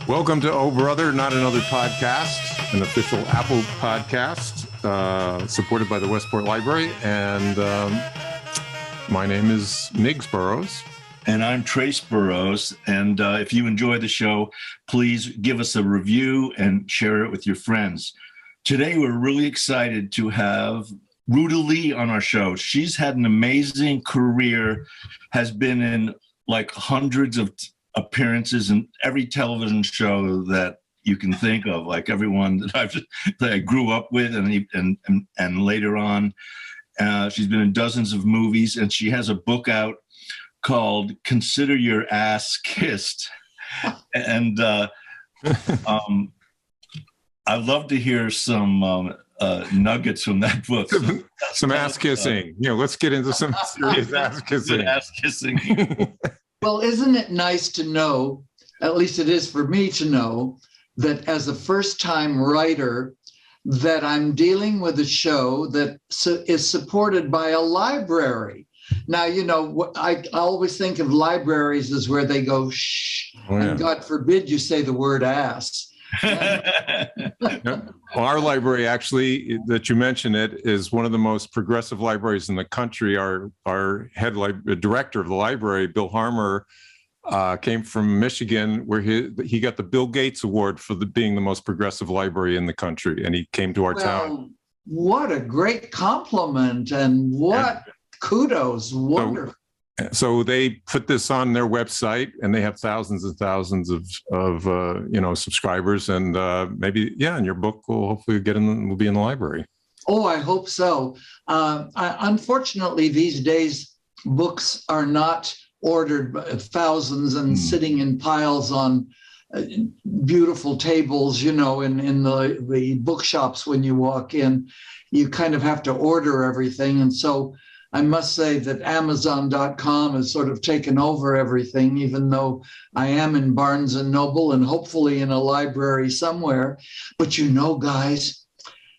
Welcome to Oh Brother, Not Another Podcast, an official Apple podcast supported by the Westport Library. And my name is Miggs Burrows. And I'm Trace Burrows. And if you enjoy the show, please give us a review and share it with your friends. Today, we're really excited to have Ruta Lee on our show. She's had an amazing career, has been in like hundreds of appearances in every television show that you can think of, like everyone that I grew up with, and later on, she's been in dozens of movies, and she has a book out called "Consider Your Ass Kissed," and I'd love to hear some nuggets from that book. Some ass kissing. Let's get into some serious ass kissing. Ass kissing. Well, isn't it nice to know, at least it is for me to know, that as a first-time writer, that I'm dealing with a show that is supported by a library. Now, I always think of libraries as where they go, shh, and God forbid you say the word ass. Our library, actually, that you mentioned it, is one of the most progressive libraries in the country. Our director of the library, Bill Harmer, came from Michigan, where he got the Bill Gates Award for being the most progressive library in the country, and he came to our town. What a great compliment, and what kudos! Wonderful. So they put this on their website, and they have thousands and thousands of subscribers, and maybe and your book will hopefully will be in the library. Oh, I hope so. Unfortunately, these days books are not ordered by thousands and sitting in piles on beautiful tables. In the bookshops when you walk in, you kind of have to order everything, and so I must say that Amazon.com has sort of taken over everything, even though I am in Barnes and Noble and hopefully in a library somewhere. But guys,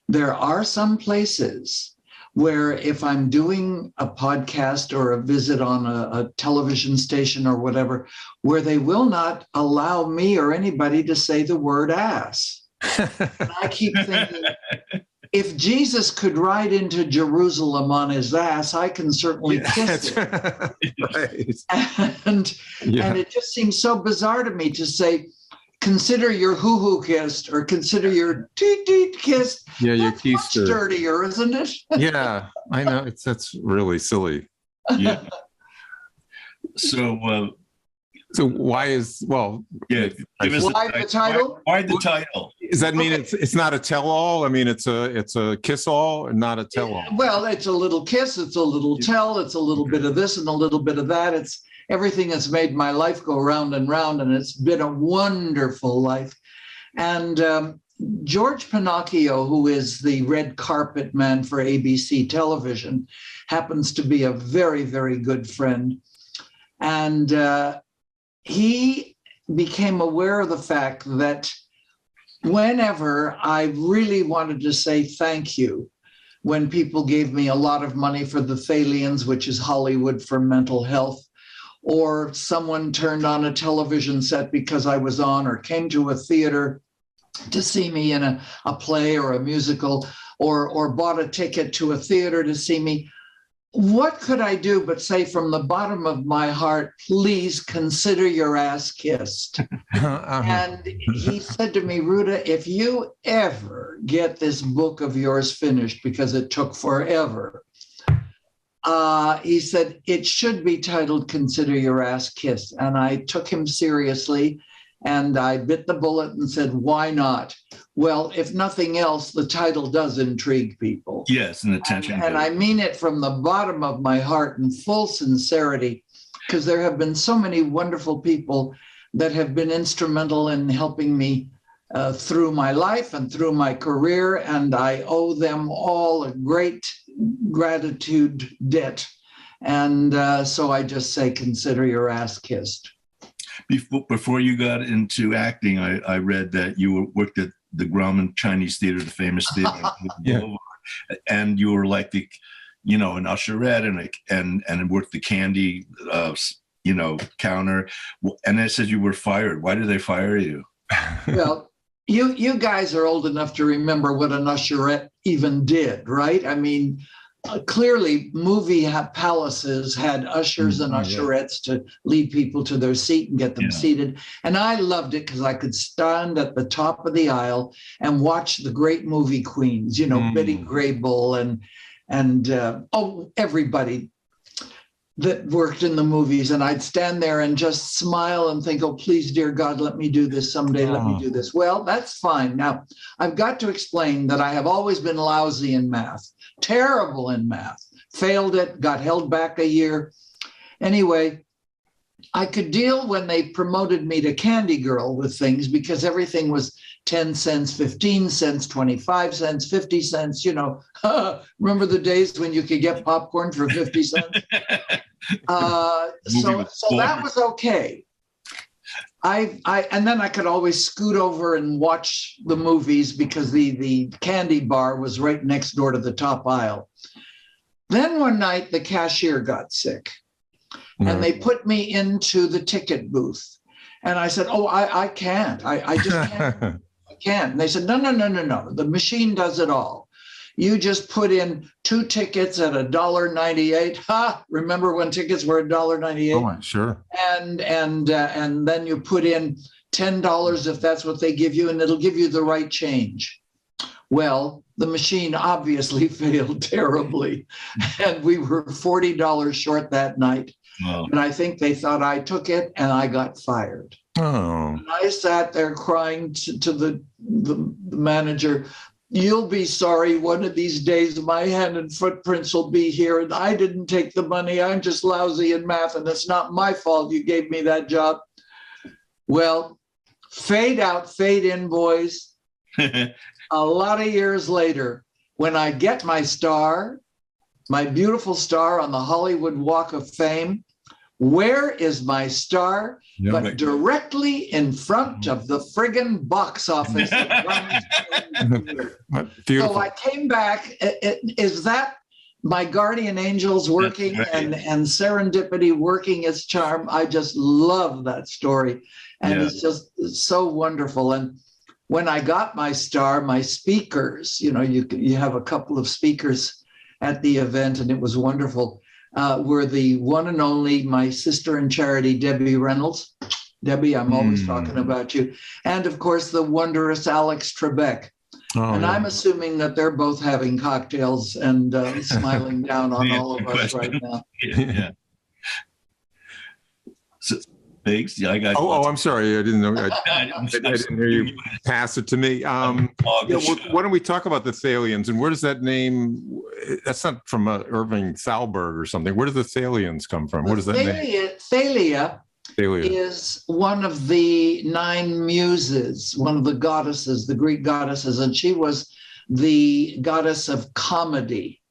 there are some places where if I'm doing a podcast or a visit on a television station or whatever, where they will not allow me or anybody to say the word ass. And I keep thinking, if Jesus could ride into Jerusalem on his ass, I can certainly kiss it. Right. And it just seems so bizarre to me to say, consider your hoo-hoo kissed or consider your teet-teet kissed. Yeah, your That's much dirtier, isn't it? Yeah, I know. That's really silly. Yeah. So why is why the title? Why the title? Does that mean it's not a tell-all? I mean, it's a kiss-all and not a tell-all. Well, it's a little kiss, it's a little tell, it's a little bit of this and a little bit of that. It's everything that's made my life go round and round, and it's been a wonderful life. And George Pinocchio, who is the red carpet man for ABC television, happens to be a very, very good friend. And he became aware of the fact that whenever I really wanted to say thank you, when people gave me a lot of money for the Thalians, which is Hollywood for mental health, or someone turned on a television set because I was on, or came to a theater to see me in a play or a musical, or bought a ticket to a theater to see me, what could I do but say from the bottom of my heart, please consider your ass kissed? And he said to me, Ruta, if you ever get this book of yours finished, because it took forever, he said, it should be titled Consider Your Ass Kissed. And I took him seriously, and I bit the bullet and said, why not? Well, if nothing else, the title does intrigue people. Yes, and attention. And I mean it from the bottom of my heart in full sincerity, because there have been so many wonderful people that have been instrumental in helping me through my life and through my career, and I owe them all a great gratitude debt. And so I just say, consider your ass kissed. Before you got into acting, I read that you worked at the Grauman Chinese Theater, the famous theater, and you were like an usherette and worked the candy, counter. And they said you were fired. Why did they fire you? Well, you guys are old enough to remember what an usherette even did, right? I mean, clearly movie palaces had ushers and usherettes to lead people to their seat and get them seated. And I loved it because I could stand at the top of the aisle and watch the great movie queens, you know, Betty Grable and everybody that worked in the movies. And I'd stand there and just smile and think, oh, please, dear God, let me do this someday. Let me do this. Well, that's fine. Now, I've got to explain that I have always been lousy in math, terrible in math, failed it, got held back a year. Anyway, I could deal when they promoted me to Candy Girl with things because everything was 10 cents, 15 cents, 25 cents, 50 cents, you know. Remember the days when you could get popcorn for 50 cents? So that was okay. And then I could always scoot over and watch the movies because the candy bar was right next door to the top aisle. Then one night the cashier got sick and they put me into the ticket booth. And I said, oh, I can't. I just can't. I can't. And they said, no. The machine does it all. You just put in 2 tickets at $1.98. Ha! Remember when tickets were $1.98? Oh, sure. And then you put in $10 if that's what they give you, and it'll give you the right change. Well, the machine obviously failed terribly, and we were $40 short that night. Wow. And I think they thought I took it, and I got fired. Oh. And I sat there crying to the manager. You'll be sorry one of these days my hand and footprints will be here, and I didn't take the money. I'm just lousy in math, and it's not my fault you gave me that job. Well, fade out, fade in, boys. A lot of years later, when I get my star, my beautiful star on the Hollywood Walk of Fame, where is my star? But directly in front of the friggin' box office. So I came back. Is that my guardian angels working and serendipity working its charm? I just love that story. And it's just so wonderful. And when I got my star, my speakers, you know, you have a couple of speakers at the event, and it was wonderful. Were the one and only my sister in charity, Debbie Reynolds. Debbie, I'm always talking about you. And of course, the wondrous Alex Trebek. I'm assuming that they're both having cocktails and smiling down on all of us right now. So, thanks. Yeah, I got. I'm sorry. I didn't know. I didn't hear you pass it to me. Why don't we talk about the Thalians and where does that name? That's not from Irving Thalberg or something. Where do the Thalians come from? What does that name? Thalia is one of the 9 muses, one of the goddesses, the Greek goddesses, and she was the goddess of comedy,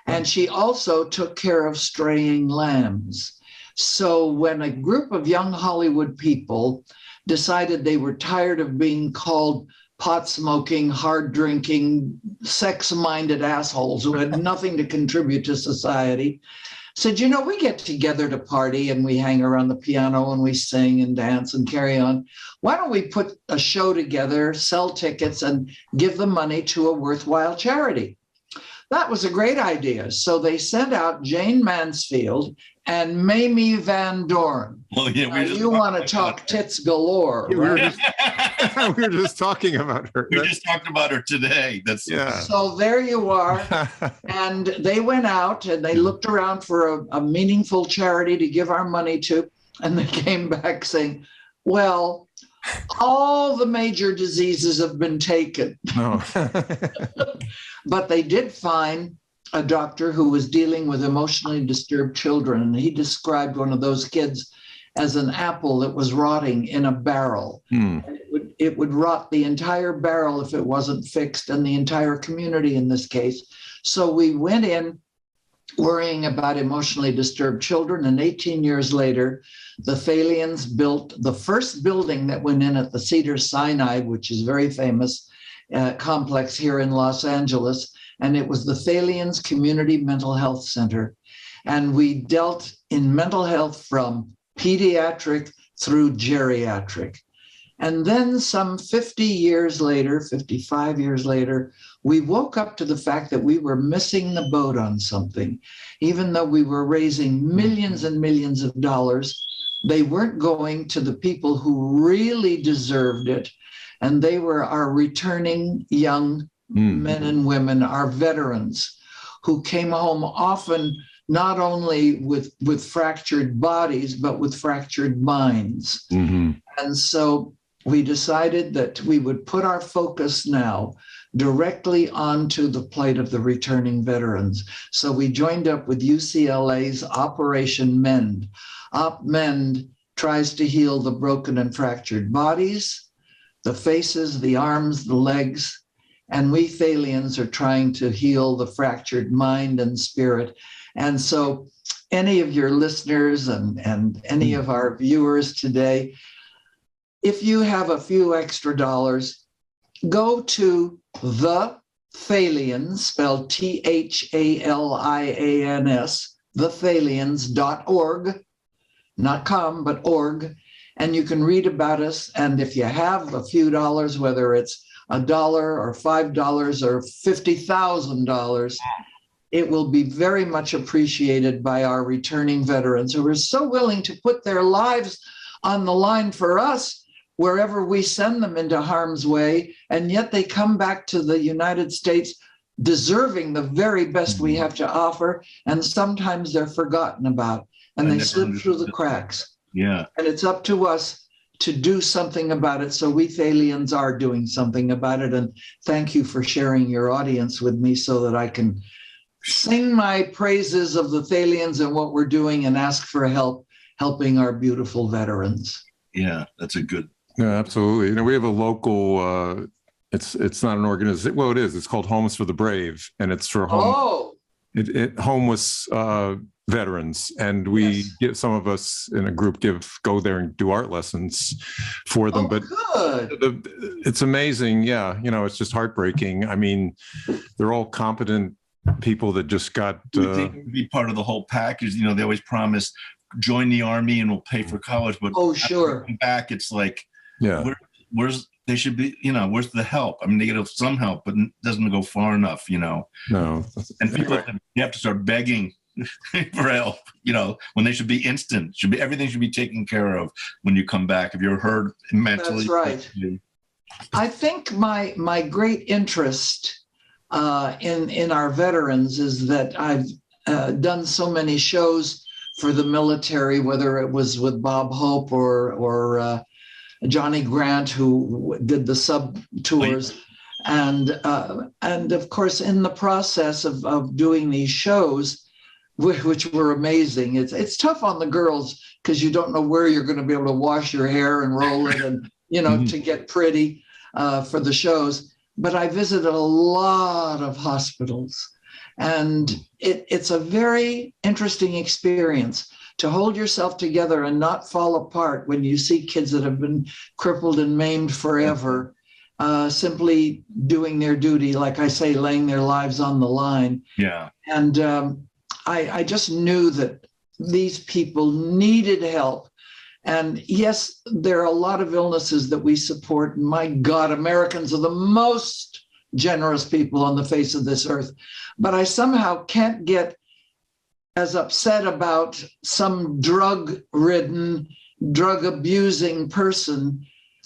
and she also took care of straying lambs. So when a group of young Hollywood people decided they were tired of being called pot-smoking, hard-drinking, sex-minded assholes who had nothing to contribute to society, said, you know, we get together to party and we hang around the piano and we sing and dance and carry on. Why don't we put a show together, sell tickets, and give the money to a worthwhile charity? That was a great idea. So they sent out Jane Mansfield and Mamie Van Dorn. Well, you want to talk tits galore. Right? We were just talking about her. We just talked about her today. So there you are. And they went out and they looked around for a meaningful charity to give our money to. And they came back saying, well, all the major diseases have been taken. No. But they did find a doctor who was dealing with emotionally disturbed children. And he described one of those kids as an apple that was rotting in a barrel. And it would rot the entire barrel if it wasn't fixed, and the entire community in this case. So we went in worrying about emotionally disturbed children. And 18 years later, the Thalians built the first building that went in at the Cedars-Sinai, which is very famous complex here in Los Angeles. And it was the Thalians Community Mental Health Center. And we dealt in mental health from pediatric through geriatric. And then some 50 years later, 55 years later, we woke up to the fact that we were missing the boat on something. Even though we were raising millions and millions of dollars, they weren't going to the people who really deserved it. And they were our returning young men and women, our veterans, who came home often not only with fractured bodies, but with fractured minds. And so we decided that we would put our focus now directly onto the plight of the returning veterans. So we joined up with UCLA's Operation Mend. OpMend tries to heal the broken and fractured bodies, the faces, the arms, the legs, and we Thalians are trying to heal the fractured mind and spirit. And so any of your listeners and any of our viewers today, if you have a few extra dollars, go to the Thalians, spelled THALIANS, thethalians.org, not com, but org, and you can read about us. And if you have a few dollars, whether it's $1 or $5 or $50,000, it will be very much appreciated by our returning veterans who are so willing to put their lives on the line for us wherever we send them into harm's way, and yet they come back to the United States deserving the very best we have to offer, and sometimes they're forgotten about, and they slip through the cracks. Yeah. And it's up to us to do something about it, so we Thalians are doing something about it, and thank you for sharing your audience with me so that I can sing my praises of the Thalians and what we're doing and ask for help helping our beautiful veterans. Yeah, that's a good. Yeah, absolutely. You know, we have a local, it's not an organization. Well, it is. It's called Homes for the Brave, and it's for homeless veterans. And we get, some of us in a group go there and do art lessons for them. But good. It's amazing. Yeah. You know, it's just heartbreaking. I mean, they're all competent people that just got be part of the whole package. You know, they always promise join the army and we'll pay for college, but sure, back it's like, yeah, where's they should be, you know, where's the help? I mean, they get some help, but it doesn't go far enough, you know. No. And people you have to start begging for help, you know, when they should be instant. Everything should be taken care of when you come back if you're hurt mentally. That's right. I think my great interest in our veterans is that I've done so many shows for the military, whether it was with Bob Hope or Johnny Grant, who did the sub tours, and of course in the process of doing these shows, which were amazing. It's tough on the girls because you don't know where you're going to be able to wash your hair and roll it, and you know to get pretty for the shows. But I visited a lot of hospitals. And it's a very interesting experience to hold yourself together and not fall apart when you see kids that have been crippled and maimed forever, simply doing their duty, like I say, laying their lives on the line. Yeah. And I just knew that these people needed help. And yes, there are a lot of illnesses that we support. My God, Americans are the most generous people on the face of this earth. But I somehow can't get as upset about some drug-ridden, drug-abusing person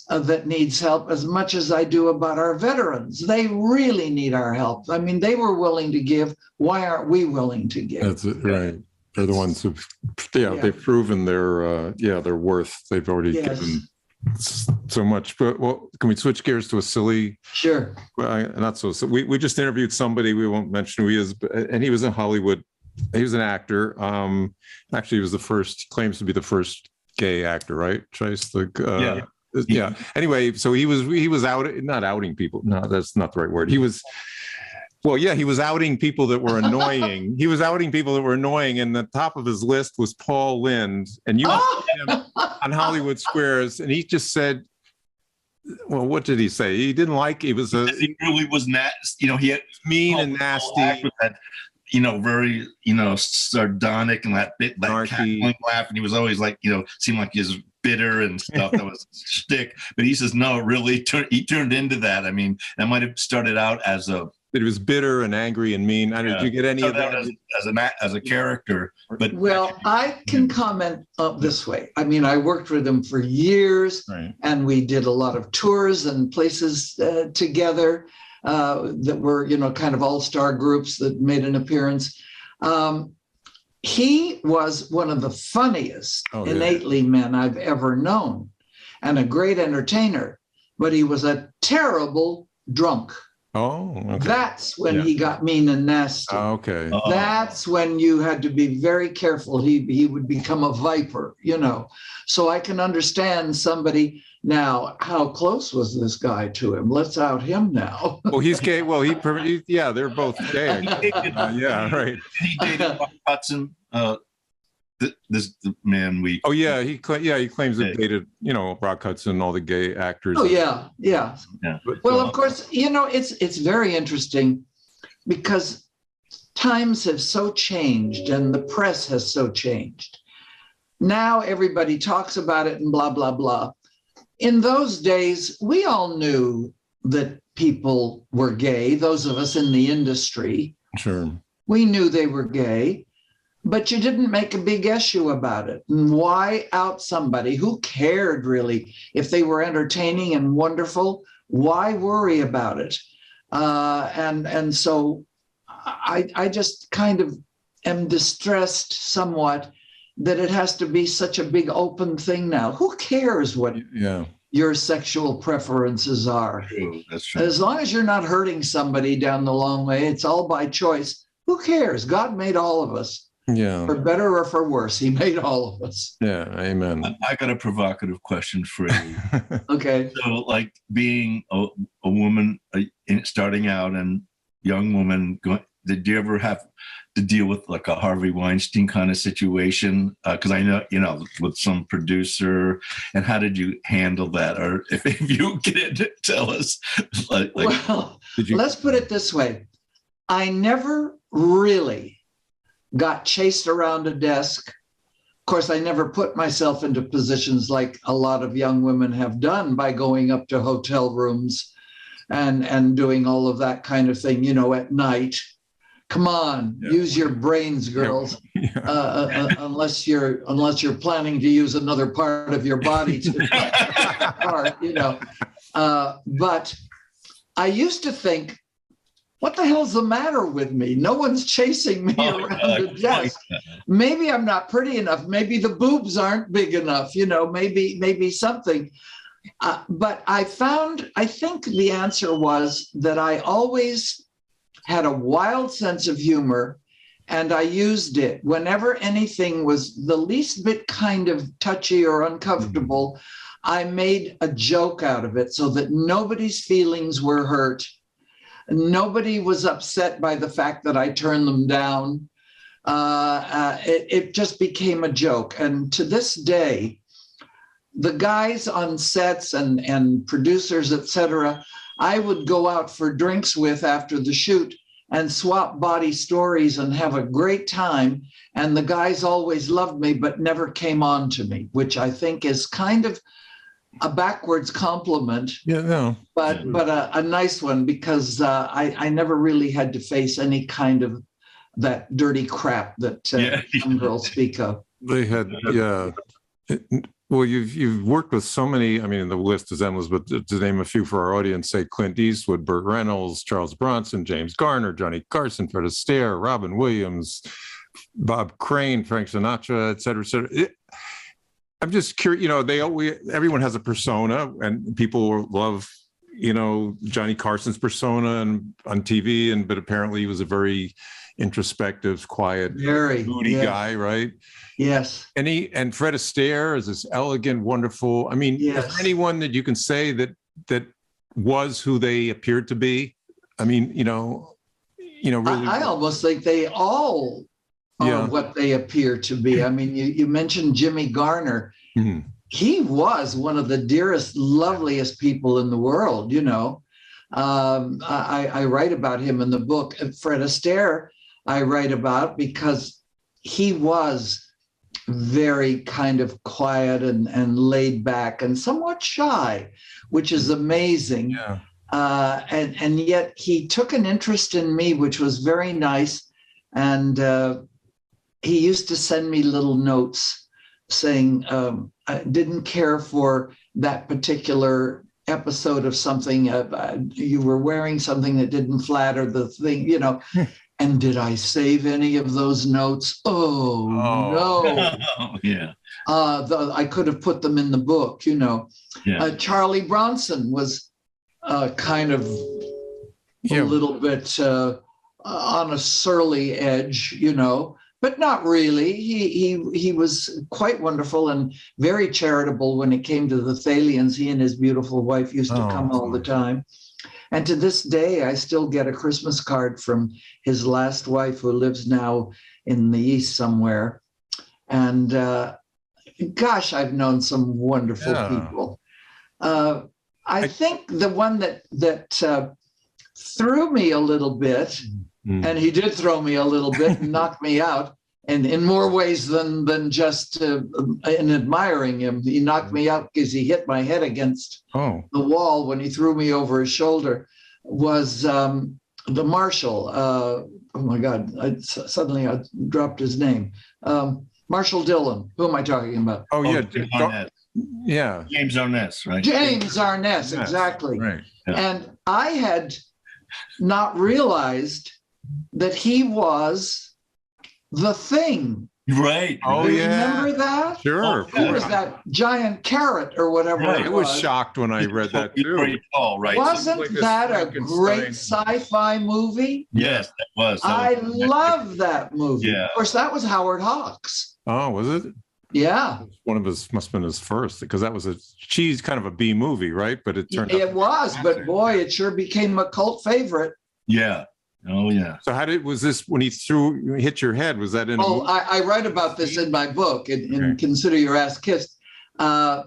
that needs help as much as I do about our veterans. They really need our help. I mean, they were willing to give. Why aren't we willing to give? That's it, right. They're the ones who've, they've proven their worth. They've already given so much. But can we switch gears to a silly? Sure. Not so. We just interviewed somebody. We won't mention who he is, and he was in Hollywood. He was an actor. Actually, he was claims to be the first gay actor, right? Chase, yeah. Anyway, so he was not outing people. No, that's not the right word. He was outing people that were annoying. He was outing people that were annoying, and the top of his list was Paul Lynde. And you saw him on Hollywood Squares, and he just said, well, what did he say? He didn't like. He really was nasty. You know, he had mean and nasty. That, very, sardonic and that cackling laugh. And he was always like, seemed like his bitter and stuff. That was shtick. But he says, no, really, he turned into that. I mean, that might have started out as It was bitter and angry and mean. Did you get any of that? As a character? But well, I can comment this way. I mean, I worked with him for years, right. and we did a lot of tours and places together that were, kind of all-star groups that made an appearance. He was one of the funniest innately men I've ever known, and a great entertainer, but he was a terrible drunk. Oh, okay. That's when he got mean and nasty. Okay. That's when you had to be very careful. He would become a viper, So I can understand somebody now. How close was this guy to him? Let's out him now. Well, he's gay. Well, they're both gay. Yeah, right. He dated Rock Hudson. This man we. Oh yeah, he claims that dated Rock Hudson, all the gay actors. Oh yeah. But, well, of course, it's very interesting because times have so changed and the press has so changed. Now everybody talks about it and blah blah blah. In those days, we all knew that people were gay. Those of us in the industry, sure, we knew they were gay. But you didn't make a big issue about it. And why out somebody? Who cared really? If they were entertaining and wonderful, why worry about it? And so I just kind of am distressed somewhat that it has to be such a big open thing now. Who cares what your sexual preferences are? True. That's true. As long as you're not hurting somebody down the long way, it's all by choice. Who cares? God made all of us. Yeah. For better or for worse, he made all of us. Yeah, amen. I got a provocative question for you. Okay. So, like being a woman starting out and young woman, did you ever have to deal with like a Harvey Weinstein kind of situation? Because I know, with some producer, and how did you handle that? Or if you can tell us, well, let's put it this way. I never really got chased around a desk. Of course, I never put myself into positions like a lot of young women have done by going up to hotel rooms and doing all of that kind of thing, at night. Come on, use your brains, girls. Unless you're planning to use another part of your body to But I used to think, what the hell's the matter with me? No one's chasing me around the desk. Maybe I'm not pretty enough. Maybe the boobs aren't big enough. Maybe something. But I think the answer was that I always had a wild sense of humor, and I used it whenever anything was the least bit kind of touchy or uncomfortable. I made a joke out of it so that nobody's feelings were hurt. Nobody was upset by the fact that I turned them down. It just became a joke. And to this day, the guys on sets and producers, etc., I would go out for drinks with after the shoot and swap body stories and have a great time. And the guys always loved me, but never came on to me, which I think is kind of a backwards compliment, but a nice one, because I never really had to face any kind of that dirty crap that some girls speak of. They had, well, you've worked with so many. I mean, the list is endless, but to name a few for our audience, say Clint Eastwood, Burt Reynolds, Charles Bronson, James Garner, Johnny Carson, Fred Astaire, Robin Williams, Bob Crane, Frank Sinatra, et cetera, et cetera. I'm just curious, everyone has a persona, and people love, Johnny Carson's persona and on TV, but apparently he was a very introspective, quiet, moody guy, right? Yes. And Fred Astaire is this elegant, wonderful. I mean, is there anyone that you can say that was who they appeared to be? I mean, really. I almost think they all are what they appear to be. I mean, you mentioned Jimmy Garner. Mm-hmm. He was one of the dearest, loveliest people in the world, I write about him in the book. Fred Astaire, I write about because he was very kind of quiet and laid back and somewhat shy, which is amazing. Yeah. And yet he took an interest in me, which was very nice. And he used to send me little notes saying, I didn't care for that particular episode of something. You were wearing something that didn't flatter the thing, you know. And did I save any of those notes? Oh. No. Yeah. I could have put them in the book, you know. Yeah. Charlie Bronson was kind of a little bit on a surly edge, you know, but not really. He was quite wonderful and very charitable when it came to the Thalians. He and his beautiful wife used to come all the time. And to this day, I still get a Christmas card from his last wife, who lives now in the East somewhere. And gosh, I've known some wonderful people. I think the one that threw me a little bit, and he did throw me a little bit and knock me out, and in more ways than just in admiring him. He knocked me out because he hit my head against the wall when he threw me over his shoulder, was the Marshal. Oh my God, suddenly I dropped his name. Marshal Dillon. Who am I talking about? Oh, yeah. Yeah. James Arness, right? James Arness, exactly. Right. Yeah. And I had not realized that he was the Thing. Right. Oh, Do you yeah. remember that? Sure. He was that giant carrot or whatever Right. it I was. was shocked when I read that He's too. pretty tall, right? Wasn't Like a that a Frankenstein. great sci-fi movie? Yes, that was. I love that movie. Yeah. Of course, that was Howard Hawks. Oh, was it? Yeah, One of his must have been his first, because that was a cheese kind of a B movie, right? But it turned out it was, but boy, it sure became a cult favorite. Yeah. Oh, yeah. So was this when he hit your head? Was that in? Oh, I write about this in my book, in Consider Your Ass Kissed. I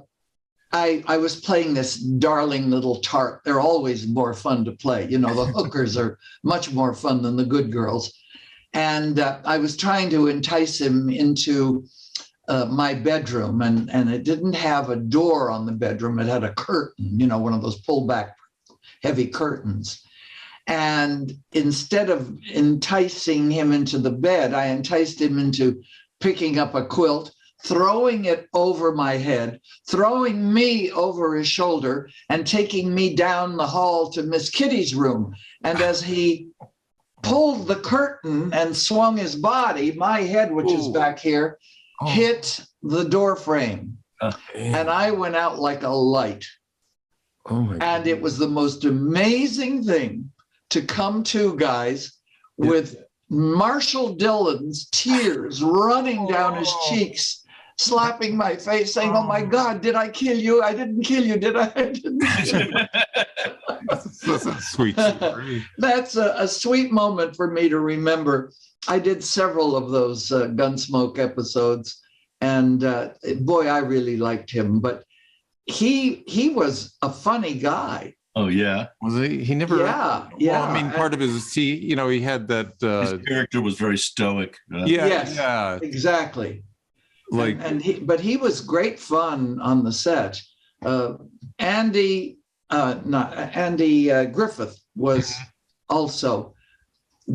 was playing this darling little tart. They're always more fun to play. You know, the hookers are much more fun than the good girls. And I was trying to entice him into my bedroom, and it didn't have a door on the bedroom. It had a curtain, you know, one of those pull back heavy curtains. And instead of enticing him into the bed, I enticed him into picking up a quilt, throwing it over my head, throwing me over his shoulder, and taking me down the hall to Miss Kitty's room. And as he pulled the curtain and swung his body, my head, which is back here, hit the door frame. And I went out like a light. Oh my God. And it was the most amazing thing to come to, guys, with Marshal Dillon's tears running down his cheeks, slapping my face, saying, "Oh my God, did I kill you? I didn't kill you, did I? I didn't kill you." That's a sweet story. That's a sweet moment for me to remember. I did several of those Gunsmoke episodes, and boy, I really liked him. But he was a funny guy. Oh, yeah. Was he? He never. Yeah. Well, I mean, part of his, he had that. His character was very stoic. Yes. Yeah. Exactly. Like, but he was great fun on the set. Andy Griffith was also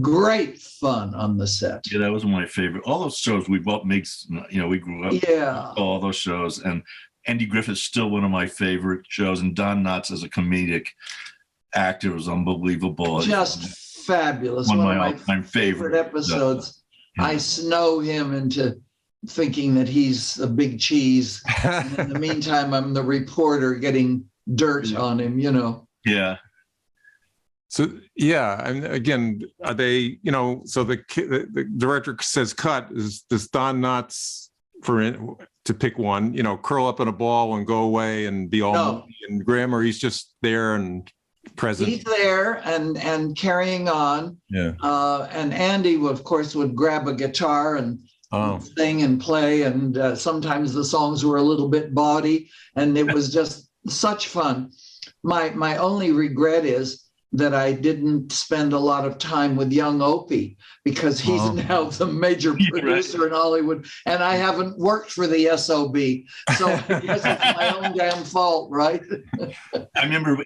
great fun on the set. Yeah, that was one of my favorite. All those shows we both makes, you know, we grew up. Yeah. All those shows, and Andy Griffith's still one of my favorite shows, and Don Knotts as a comedic actor was unbelievable. Just fabulous. One of my all-time favorite episodes. Yeah. I snow him into thinking that he's a big cheese. And in the meantime, I'm the reporter getting dirt on him, you know. Yeah. So yeah, and again, are they? You know, so the director says cut. Is this Don Knotts to pick one? You know, curl up in a ball and go away and be all moody and grim, or he's just there and present. He's there and carrying on. Yeah. And Andy, of course, would grab a guitar and sing and play, and sometimes the songs were a little bit bawdy, and it was just such fun. My only regret is that I didn't spend a lot of time with young Opie, because he's now the major producer in Hollywood, and I haven't worked for the SOB. So I guess it's my own damn fault, right? I remember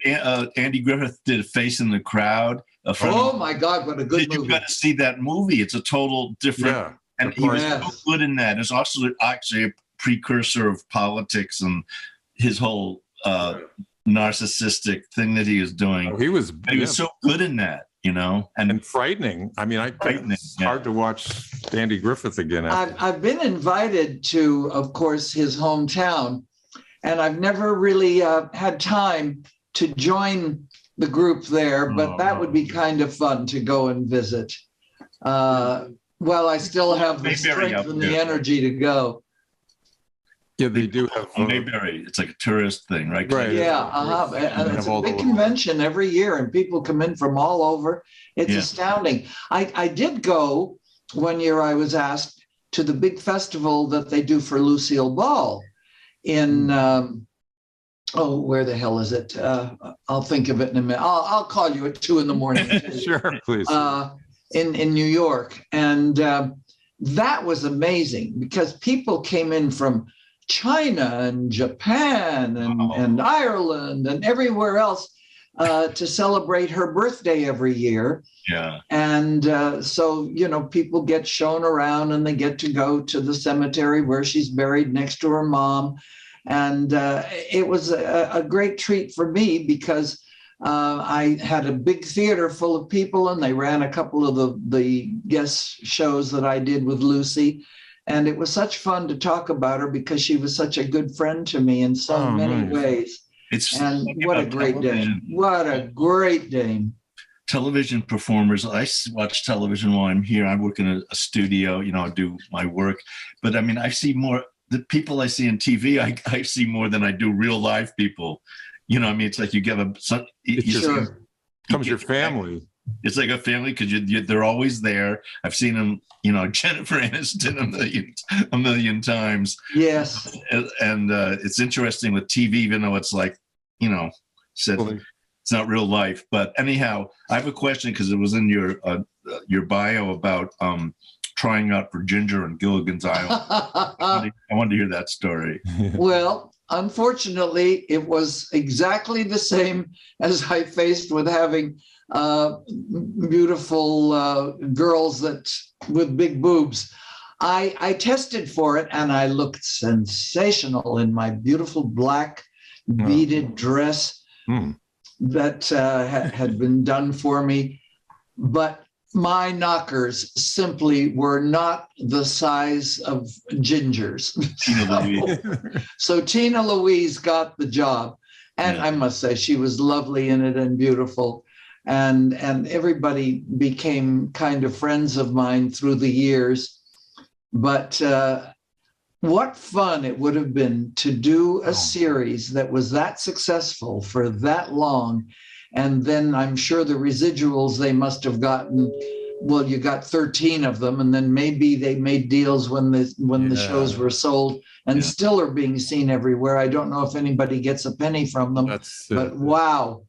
Andy Griffith did a Face in the Crowd. Oh my God, what a good movie. You've got to see that movie. It's a total different, Yeah, and he was so good in that. It's also actually a precursor of politics and his whole narcissistic thing that he was doing. Oh, he was so good in that, you know, and frightening. I mean, it's hard to watch Andy Griffith again. I've been invited to, of course, his hometown, and I've never really had time to join the group there, but that would be kind of fun to go and visit. Well, I still have the strength and the energy to go. Yeah, they do have Mayberry. It's like a tourist thing, right? Right. Yeah, and it's a big convention every year, and people come in from all over. It's astounding. I did go one year. I was asked to the big festival that they do for Lucille Ball in where the hell is it? I'll think of it in a minute. I'll call you at 2 a.m. Sure, please. In New York, and that was amazing because people came in from China and Japan and Ireland and everywhere else to celebrate her birthday every year. Yeah. And so, you know, people get shown around and they get to go to the cemetery where she's buried next to her mom. And it was a great treat for me because I had a big theater full of people, and they ran a couple of the guest shows that I did with Lucy. And it was such fun to talk about her because she was such a good friend to me in so many ways. And what a great dame. What a great dame. Television performers. I watch television while I'm here. I work in a studio, you know, I do my work. But I mean, I see more, the people I see on TV, I see more than I do real live people. You know, I mean, it's like you get becomes your family. It's like a family because they're always there. I've seen them, you know, Jennifer Aniston a million times. Yes. And it's interesting with TV, even though it's like, you know, it's not real life. But anyhow, I have a question because it was in your bio about trying out for Ginger and Gilligan's Island. I wanted to hear that story. Well, unfortunately, it was exactly the same as I faced with having beautiful girls with big boobs. I tested for it, and I looked sensational in my beautiful black beaded dress that had been done for me. But my knockers simply were not the size of Ginger's. So Tina Louise got the job. And I must say, she was lovely in it and beautiful. And everybody became kind of friends of mine through the years. But what fun it would have been to do a series that was that successful for that long. And then I'm sure the residuals they must have gotten, well, you got 13 of them, and then maybe they made deals when the shows were sold and still are being seen everywhere. I don't know if anybody gets a penny from them, but wow,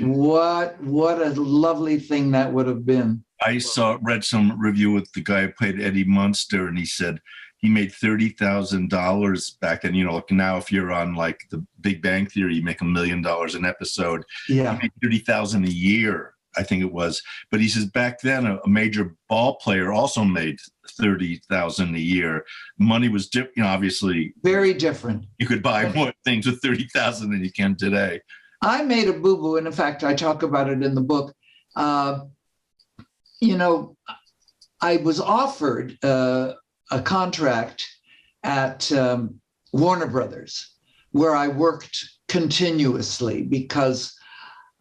what a lovely thing that would have been. I read some review with the guy who played Eddie Munster, and he said he made $30,000 back then. You know, like now if you're on like the Big Bang Theory, you make $1 million an episode. Yeah, he made $30,000 a year, I think it was. But he says back then a major ball player also made $30,000 a year. Money was different, you know, obviously very different. You could buy more things with $30,000 than you can today. I made a boo-boo, and in fact, I talk about it in the book. You know, I was offered a contract at Warner Brothers, where I worked continuously because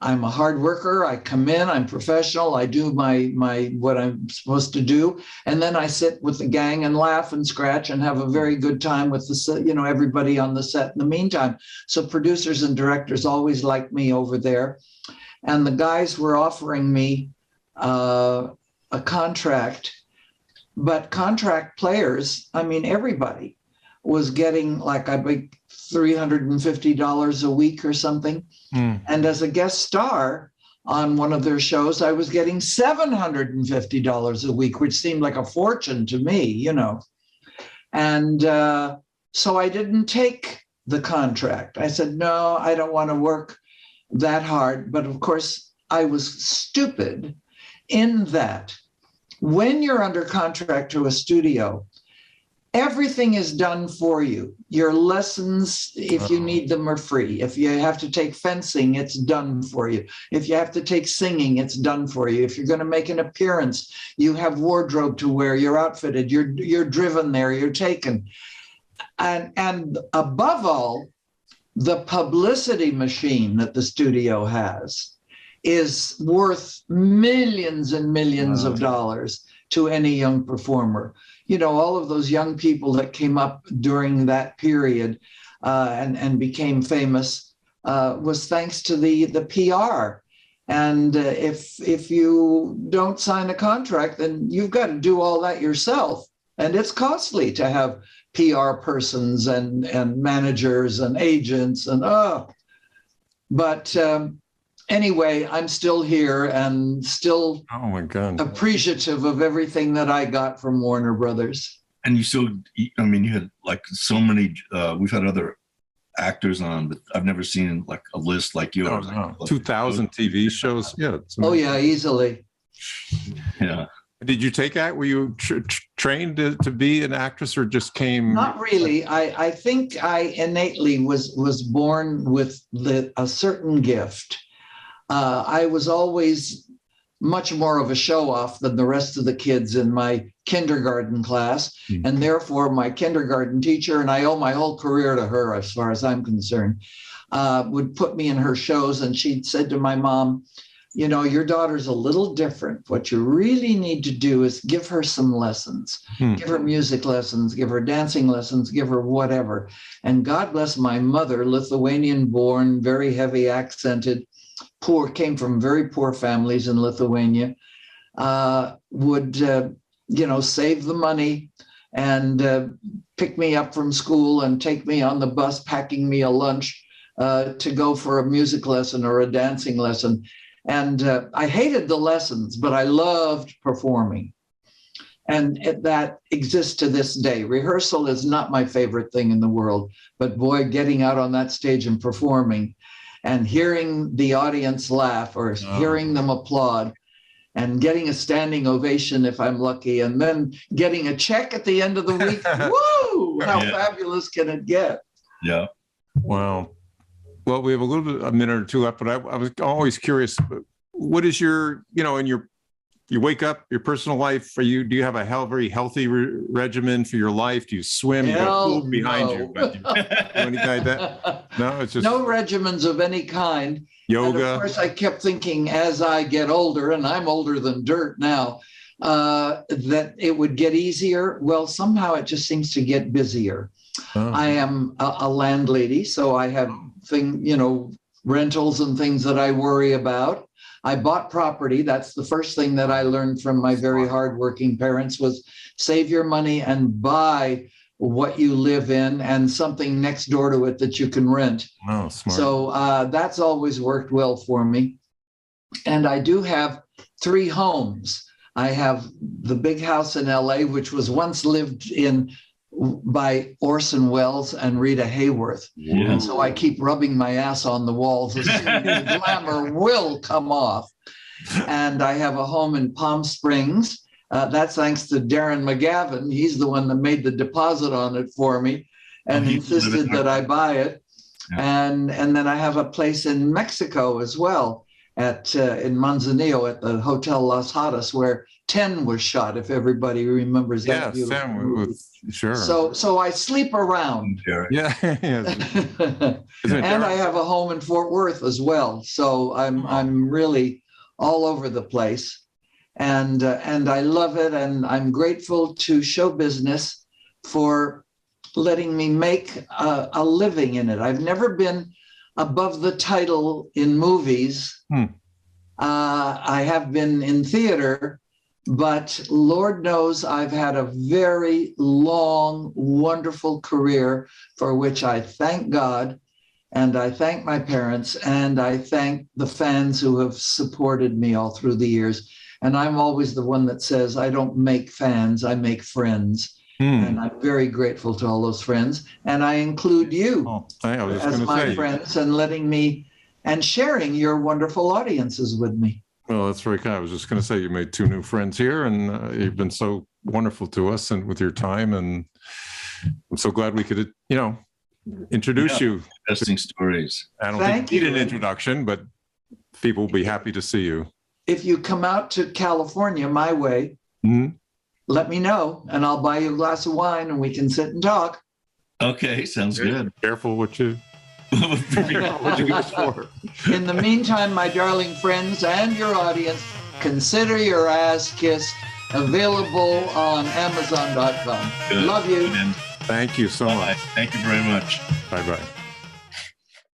I'm a hard worker. I come in, I'm professional, I do my what I'm supposed to do, and then I sit with the gang and laugh and scratch and have a very good time with everybody on the set in the meantime. So producers and directors always liked me over there, and the guys were offering me a contract. But contract players, I mean, everybody was getting like, I think, $350 a week or something. And as a guest star, on one of their shows, I was getting $750 a week, which seemed like a fortune to me, you know. And so I didn't take the contract. I said, no, I don't want to work that hard. But of course, I was stupid in that when you're under contract to a studio, everything is done for you. Your lessons, if you need them, are free. If you have to take fencing, it's done for you. If you have to take singing, it's done for you. If you're going to make an appearance, you have wardrobe to wear, you're outfitted, you're driven there, you're taken. And above all, the publicity machine that the studio has is worth millions and millions of dollars to any young performer. You know, all of those young people that came up during that period and became famous was thanks to the PR. And if you don't sign a contract, then you've got to do all that yourself. And it's costly to have PR persons and managers and agents and but anyway, I'm still here and still appreciative of everything that I got from Warner Brothers. And you had like so many, we've had other actors on, but I've never seen like a list like yours. 2,000 TV shows. Yeah. Oh yeah, easily. Yeah. Did you take that? Were you trained to be an actress or just came? Not really. I think I innately was born with a certain gift. I was always much more of a show-off than the rest of the kids in my kindergarten class. Mm-hmm. And therefore, my kindergarten teacher, and I owe my whole career to her as far as I'm concerned, would put me in her shows. And she said to my mom, you know, your daughter's a little different. What you really need to do is give her some lessons, give her music lessons, give her dancing lessons, give her whatever. And God bless my mother, Lithuanian-born, very heavy accented, poor, came from very poor families in Lithuania, would, save the money and pick me up from school and take me on the bus, packing me a lunch to go for a music lesson or a dancing lesson. And I hated the lessons, but I loved performing. And that exists to this day. Rehearsal is not my favorite thing in the world, but boy, getting out on that stage and performing and hearing the audience laugh or hearing them applaud and getting a standing ovation if I'm lucky, and then getting a check at the end of the week. Woo! How fabulous can it get? Yeah. Wow. Well, we have a minute or two left, but I was always curious. What is your, you wake up, your personal life? Do you have a very healthy regimen for your life? Do you swim? You got a pool behind you. But do anything like that? No, it's just no regimens of any kind. Yoga. And of course, I kept thinking as I get older, and I'm older than dirt now, that it would get easier. Well, somehow it just seems to get busier. Oh. I am a landlady, so I have rentals and things that I worry about. I bought property. That's the first thing that I learned from my very hardworking parents was save your money and buy what you live in and something next door to it that you can rent. Oh, smart. So that's always worked well for me. And I do have 3 homes. I have the big house in LA, which was once lived in by Orson Welles and Rita Hayworth. Yeah. And so I keep rubbing my ass on the walls. The glamour will come off. And I have a home in Palm Springs. That's thanks to Darren McGavin. He's the one that made the deposit on it for me and insisted that I buy it. Yeah. And then I have a place in Mexico as well in Manzanillo at the Hotel Las Hadas, where 10 was shot, if everybody remembers that. Yes, 10 sure. So I sleep around. Yeah. And I have a home in Fort Worth as well. So I'm really all over the place. And I love it. And I'm grateful to show business for letting me make a living in it. I've never been above the title in movies. I have been in theater, but Lord knows I've had a very long, wonderful career for which I thank God. And I thank my parents, and I thank the fans who have supported me all through the years. And I'm always the one that says, I don't make fans, I make friends. And I'm very grateful to all those friends. And I include you as my friends and letting me and sharing your wonderful audiences with me. Well, that's very kind. I was just going to say you made 2 new friends here, and you've been so wonderful to us and with your time. And I'm so glad we could, introduce you. Interesting stories. I don't think you need an introduction, but people will be happy to see you. If you come out to California my way, let me know, and I'll buy you a glass of wine, and we can sit and talk. Okay, sounds good. Careful what you go for. In the meantime, my darling friends and your audience, consider your ass kissed, available on Amazon.com. Good. Love you. And Thank you so much. thank you very much. Bye-bye.